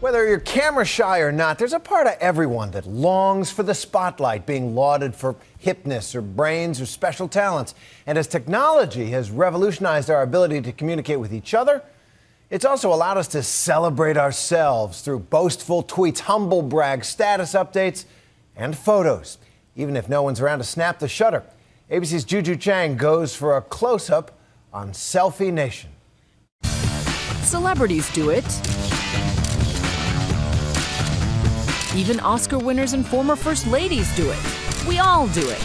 Whether you're camera shy or not, there's a part of everyone that longs for the spotlight, being lauded for hipness or brains or special talents. And as technology has revolutionized our ability to communicate with each other, it's also allowed us to celebrate ourselves through boastful tweets, humble brags, status updates, and photos, even if no one's around to snap the shutter. ABC's Juju Chang goes for a close-up on Selfie Nation. Celebrities do it. Even Oscar winners and former first ladies do it. We all do it.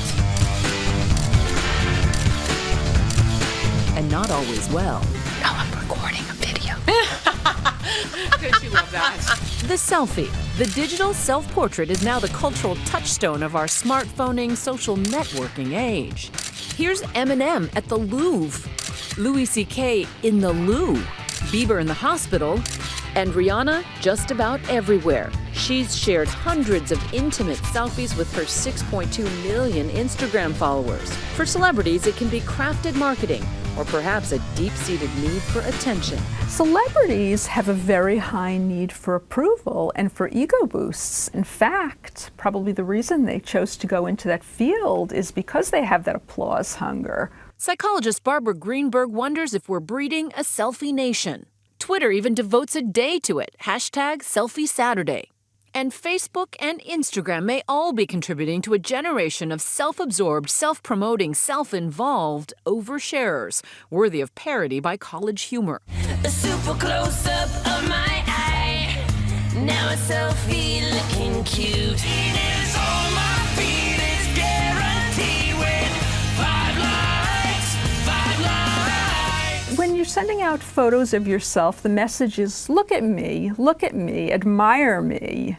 And not always well. Now I'm recording a video. Did you love that? The selfie, the digital self-portrait, is now the cultural touchstone of our smartphoning, social networking age. Here's Eminem at the Louvre, Louis C.K. in the loo, Bieber in the hospital, and Rihanna just about everywhere. She's shared hundreds of intimate selfies with her 6.2 million Instagram followers. For celebrities, it can be crafted marketing or perhaps a deep-seated need for attention. Celebrities have a very high need for approval and for ego boosts. In fact, probably the reason they chose to go into that field is because they have that applause hunger. Psychologist Barbara Greenberg wonders if we're breeding a selfie nation. Twitter even devotes a day to it, #SelfieSaturday. And Facebook and Instagram may all be contributing to a generation of self-absorbed, self-promoting, self-involved oversharers, worthy of parody by College Humor. A super close-up of my eye. Now a selfie looking cute. It is on my feet, it's guaranteed with 5 likes, 5 likes. When you're sending out photos of yourself, the message is, look at me, admire me.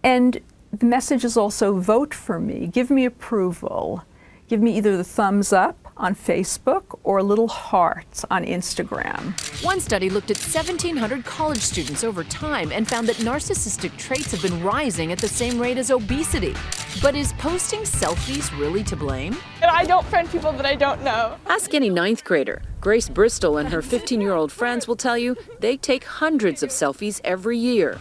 And the message is also, vote for me, give me approval. Give me either the thumbs up on Facebook or a little heart on Instagram. One study looked at 1,700 college students over time and found that narcissistic traits have been rising at the same rate as obesity. But is posting selfies really to blame? I don't friend people that I don't know. Ask any 9th grader. Grace Bristol and her 15-year-old friends will tell you they take hundreds of selfies every year.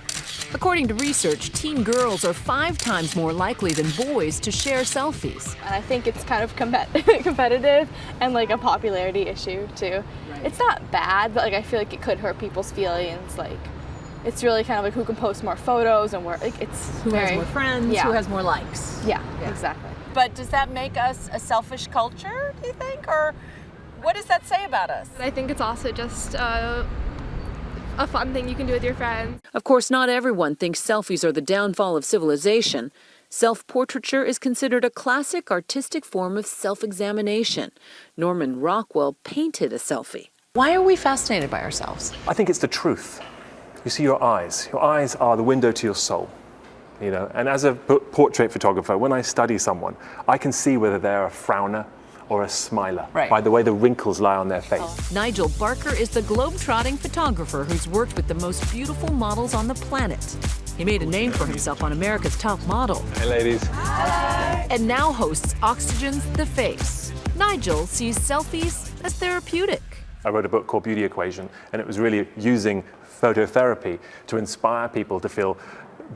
According to research, teen girls are 5 times more likely than boys to share selfies. And I think it's kind of competitive and like a popularity issue too. Right. It's not bad, but like I feel like it could hurt people's feelings. Like it's really kind of like who can post more photos and where like it's Who has more friends, yeah. who has more likes. Yeah, exactly. But does that make us a selfish culture, do you think? Or what does that say about us? I think it's also just a fun thing you can do with your friends. Of course, not everyone thinks selfies are the downfall of civilization. Self-portraiture is considered a classic artistic form of self-examination. Norman Rockwell painted a selfie. Why are we fascinated by ourselves? I think it's the truth. You see your eyes. Your eyes are the window to your soul. You know, and as a portrait photographer, when I study someone, I can see whether they're a frowner or a smiler, right, by the way the wrinkles lie on their face. Nigel Barker is the globe-trotting photographer who's worked with the most beautiful models on the planet. He made a name for himself on America's Top Model. Hey, ladies. Hi. And now hosts Oxygen's The Face. Nigel sees selfies as therapeutic. I wrote a book called Beauty Equation, and it was really using phototherapy to inspire people to feel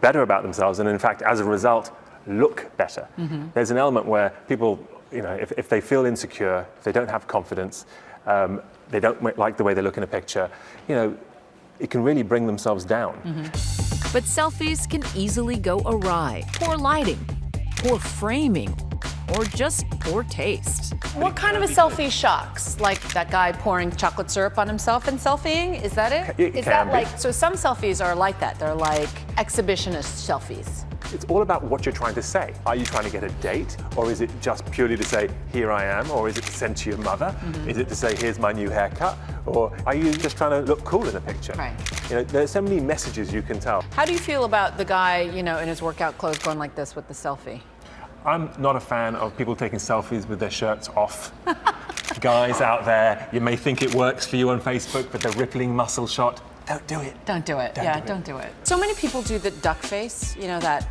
better about themselves, and in fact, as a result, look better. Mm-hmm. There's an element where people, you know, if they feel insecure, if they don't have confidence, they don't like the way they look in a picture, you know, it can really bring themselves down. Mm-hmm. But selfies can easily go awry. Poor lighting, poor framing, or just poor taste. What kind of a selfie shocks? Like that guy pouring chocolate syrup on himself and selfieing? Is that it? It Is can that be. like, so some selfies are like that. They're like exhibitionist selfies. It's all about what you're trying to say. Are you trying to get a date, or is it just purely to say, here I am, or is it to send to your mother? Mm-hmm. Is it to say, here's my new haircut? Or are you just trying to look cool in a picture? Right. You know, there's so many messages you can tell. How do you feel about the guy, you know, in his workout clothes going like this with the selfie? I'm not a fan of people taking selfies with their shirts off. Guys out there, you may think it works for you on Facebook, but the rippling muscle shot, don't do it. Don't do it. Don't do it. So many people do the duck face, you know, that.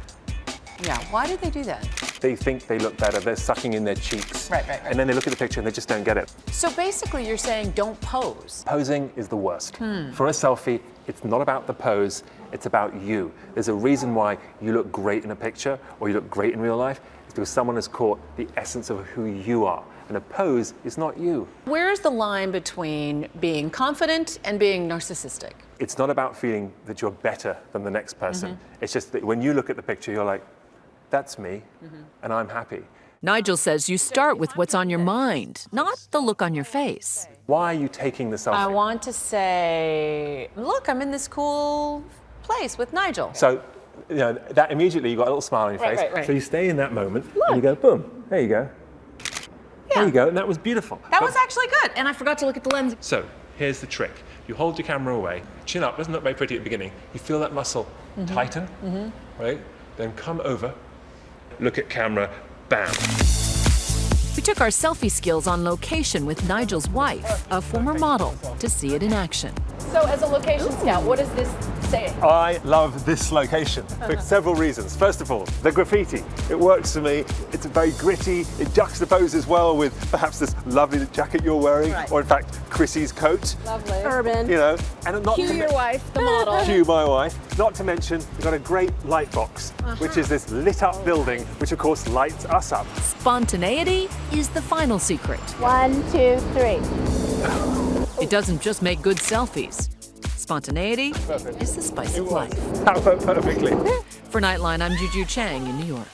Yeah, why do they do that? They think they look better, they're sucking in their cheeks. Right. And then they look at the picture and they just don't get it. So basically you're saying don't pose. Posing is the worst. For a selfie, it's not about the pose, It's about you. There's a reason why you look great in a picture or you look great in real life. It's because someone has caught the essence of who you are. And a pose is not you. Where's the line between being confident and being narcissistic? It's not about feeling that you're better than the next person. It's just that when you look at the picture, you're like, that's me, and I'm happy. Nigel says you start with what's on your mind, not the look on your face. Why are you taking the selfie? I want to say, look, I'm in this cool place with Nigel. So, you know, that immediately you got a little smile on your face. Right. So you stay in that moment, and you go, boom, there you go. There you go, and that was beautiful. That was actually good, and I forgot to look at the lens. So, here's the trick. You hold your camera away, chin up, doesn't look very pretty at the beginning. You feel that muscle tighten, right? Then come over, look at camera, bam. We took our selfie skills on location with Nigel's wife, a former model, to see it in action. So as a location scout, what does this say? I love this location for several reasons. First of all, the graffiti. It works for me. It's very gritty. It juxtaposes well with perhaps this lovely jacket you're wearing, or in fact, Chrissy's coat. Lovely. Urban. You know, and not Cue your wife, the model. Cue my wife. Not to mention, we've got a great light box, which is this lit up building, which of course lights us up. Spontaneity is the final secret. 1, 2, 3. It doesn't just make good selfies. Spontaneity is the spice of life. That worked perfectly. For Nightline, I'm Juju Chang in New York.